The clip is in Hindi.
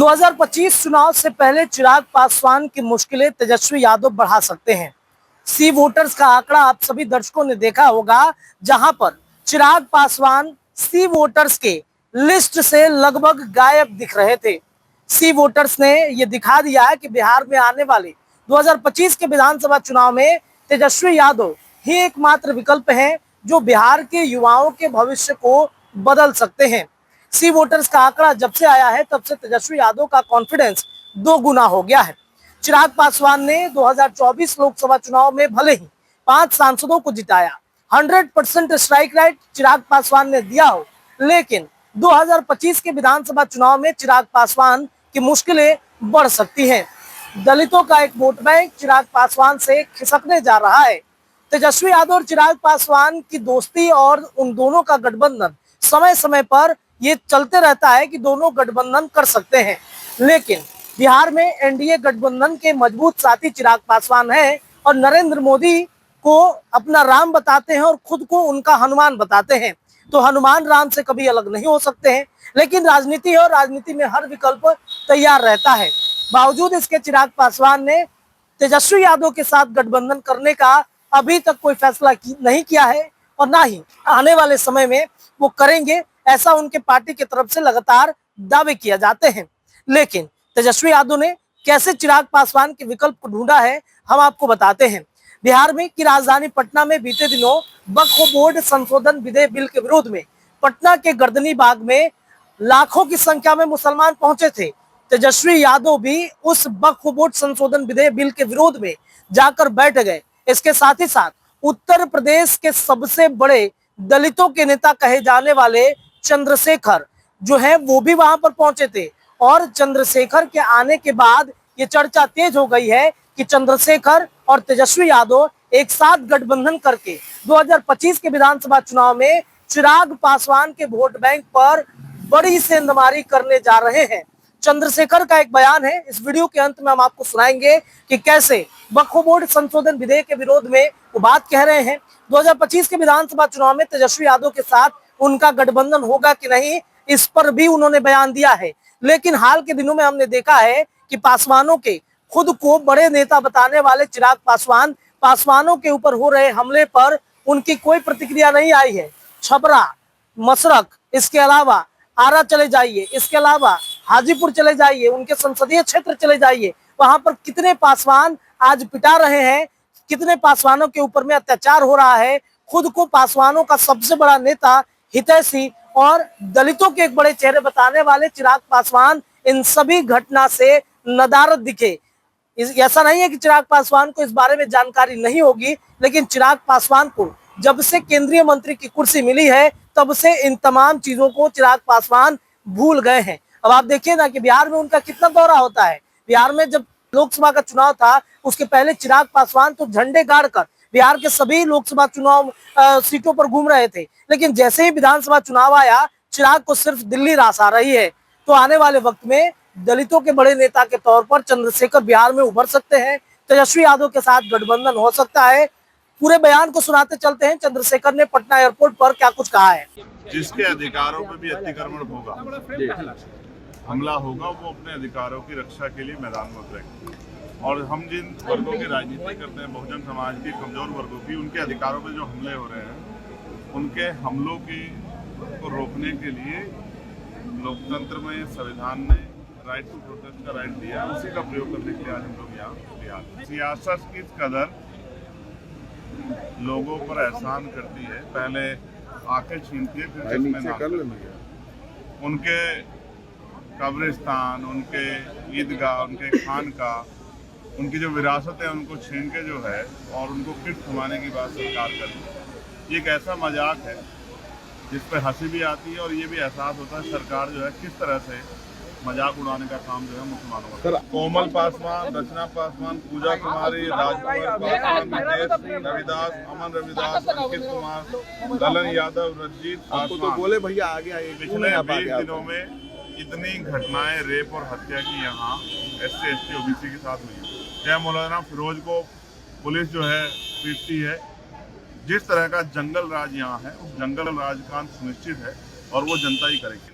2025 चुनाव से पहले चिराग पासवान की मुश्किलें तेजस्वी यादव बढ़ा सकते हैं। सी वोटर्स का आंकड़ा आप सभी दर्शकों ने देखा होगा, जहां पर चिराग पासवान सी वोटर्स के लिस्ट से लगभग गायब दिख रहे थे। सी वोटर्स ने यह दिखा दिया है कि बिहार में आने वाले 2025 के विधानसभा चुनाव में तेजस्वी यादव ही एकमात्र विकल्प हैं जो बिहार के युवाओं के भविष्य को बदल सकते हैं। सी वोटर्स का आंकड़ा जब से आया है तब से तेजस्वी यादव का कॉन्फिडेंस 2 गुना हो गया है। चिराग पासवान ने 2024 लोकसभा चुनाव में भले ही 5 सांसदों को जिताया, 100% स्ट्राइक राइट चिराग पासवान ने दिया हो, लेकिन 2025 के विधानसभा चुनाव में चिराग पासवान की मुश्किलें बढ़ सकती हैं। दलितों का एक वोट बैंक चिराग पासवान से खिसकने जा रहा है। तेजस्वी यादव और चिराग पासवान की दोस्ती और उन दोनों का गठबंधन समय समय पर ये चलते रहता है कि दोनों गठबंधन कर सकते हैं, लेकिन बिहार में एनडीए गठबंधन के मजबूत साथी चिराग पासवान हैं और नरेंद्र मोदी को अपना राम बताते हैं और खुद को उनका हनुमान बताते हैं। तो हनुमान राम से कभी अलग नहीं हो सकते हैं, लेकिन राजनीति है और राजनीति में हर विकल्प तैयार रहता है। बावजूद इसके चिराग पासवान ने तेजस्वी यादव के साथ गठबंधन करने का अभी तक कोई फैसला नहीं किया है और ना ही आने वाले समय में वो करेंगे, ऐसा उनके पार्टी की तरफ से लगातार दावे किए जाते हैं। लेकिन तेजस्वी यादव ने कैसे चिराग पासवान के विकल्प को ढूंढा है, हम आपको बताते हैं। बिहार में की राजधानी पटना में बीते दिनों वक्फ बोर्ड संशोधन विधेयक बिल के विरोध में पटना के गर्दनी बाग में लाखों की संख्या में मुसलमान पहुंचे थे। तेजस्वी यादव भी उस वक्फ बोर्ड संशोधन विधेयक बिल के विरोध में जाकर बैठ गए। इसके साथ ही साथ उत्तर प्रदेश के सबसे बड़े दलितों के नेता कहे जाने वाले चंद्रशेखर जो है वो भी वहां पर पहुंचे थे और चंद्रशेखर के आने के बाद ये चर्चा तेज हो गई है कि चंद्रशेखर और तेजस्वी यादव एक साथ गठबंधन करके 2025 के विधानसभा चुनाव में चिराग पासवान के वोट बैंक पर बड़ी सेंधमारी करने जा रहे हैं। चंद्रशेखर का एक बयान है, इस वीडियो के अंत में हम आपको सुनाएंगे कि कैसे वक्फ बोर्ड संशोधन विधेयक के विरोध में वो बात कह रहे हैं। 2025 के विधानसभा चुनाव में तेजस्वी यादव के साथ उनका गठबंधन होगा कि नहीं, इस पर भी उन्होंने बयान दिया है। लेकिन हाल के दिनों में हमने देखा है कि पासवानों के खुद को बड़े नेता बताने वाले चिराग पासवान पासवानों के ऊपर हो रहे हमले पर उनकी कोई प्रतिक्रिया नहीं आई है। छपरा, मसरक, इसके अलावा आरा चले जाइए, इसके अलावा हाजीपुर चले जाइए, उनके संसदीय क्षेत्र चले जाइए, वहां पर कितने पासवान आज पिटा रहे हैं, कितने पासवानों के ऊपर में अत्याचार हो रहा है। खुद को पासवानों का सबसे बड़ा नेता, हितैषी और दलितों के एक बड़े चेहरे बताने वाले चिराग पासवान इन सभी घटना से नदारद दिखे। ऐसा नहीं है कि चिराग पासवान को इस बारे में जानकारी नहीं होगी, लेकिन चिराग पासवान को जब से केंद्रीय मंत्री की कुर्सी मिली है तब से इन तमाम चीजों को चिराग पासवान भूल गए हैं। अब आप देखिए ना कि बिहार में उनका कितना दौरा होता है। बिहार में जब लोकसभा का चुनाव था उसके पहले चिराग पासवान तो झंडे गाड़कर बिहार के सभी लोकसभा चुनाव सीटों पर घूम रहे थे, लेकिन जैसे ही विधानसभा चुनाव आया चिराग को सिर्फ दिल्ली रास आ रही है। तो आने वाले वक्त में दलितों के बड़े नेता के तौर पर चंद्रशेखर बिहार में उभर सकते हैं, तेजस्वी यादव के साथ गठबंधन हो सकता है। पूरे बयान को सुनाते चलते हैं चंद्रशेखर ने पटना एयरपोर्ट पर क्या कुछ कहा है। जिसके अधिकारों पर भी अतिक्रमण होगा, हमला होगा, वो अपने अधिकारों की रक्षा के लिए मैदान में उतरेंगे। और हम जिन वर्गों की राजनीति करते हैं, बहुजन समाज की, कमजोर वर्गों की, उनके अधिकारों पर जो हमले हो रहे हैं, उनके हमलों को रोकने के लिए लोकतंत्र में संविधान ने राइट टू प्रोटेस्ट का राइट दिया, उसी का प्रयोग करने के लिए आज हम लोग यहाँ सियासत किस कदर लोगों पर एहसान करती है, पहले आके छीनती है, फिर उनके कब्रिस्तान, उनके ईदगाह, उनके खानका, उनकी जो विरासत है उनको छीन के जो है और उनको फिर थमाने की बात सरकार कर रही है। ये एक ऐसा मजाक है जिस पर हंसी भी आती है और ये भी एहसास होता है सरकार जो है किस तरह से मजाक उड़ाने का काम जो है मुसलमानों का। कोमल पासवान, रचना पासवान, पूजा कुमारी, राजकुमार पासवान, नितेश रविदास, अमन रविदास, अंकित कुमार, ललन यादव, रंजीत पासवान, तो बोले भैया आगे आइए। पिछले 20 दिनों में इतनी घटनाएं रेप और हत्या की यहाँ SC ST OBC के साथ हुई। क्या मौलाना फिरोज को पुलिस जो है पीटती है। जिस तरह का जंगल राज यहाँ है, उस जंगल राज का अंत सुनिश्चित है और वो जनता ही करेगी।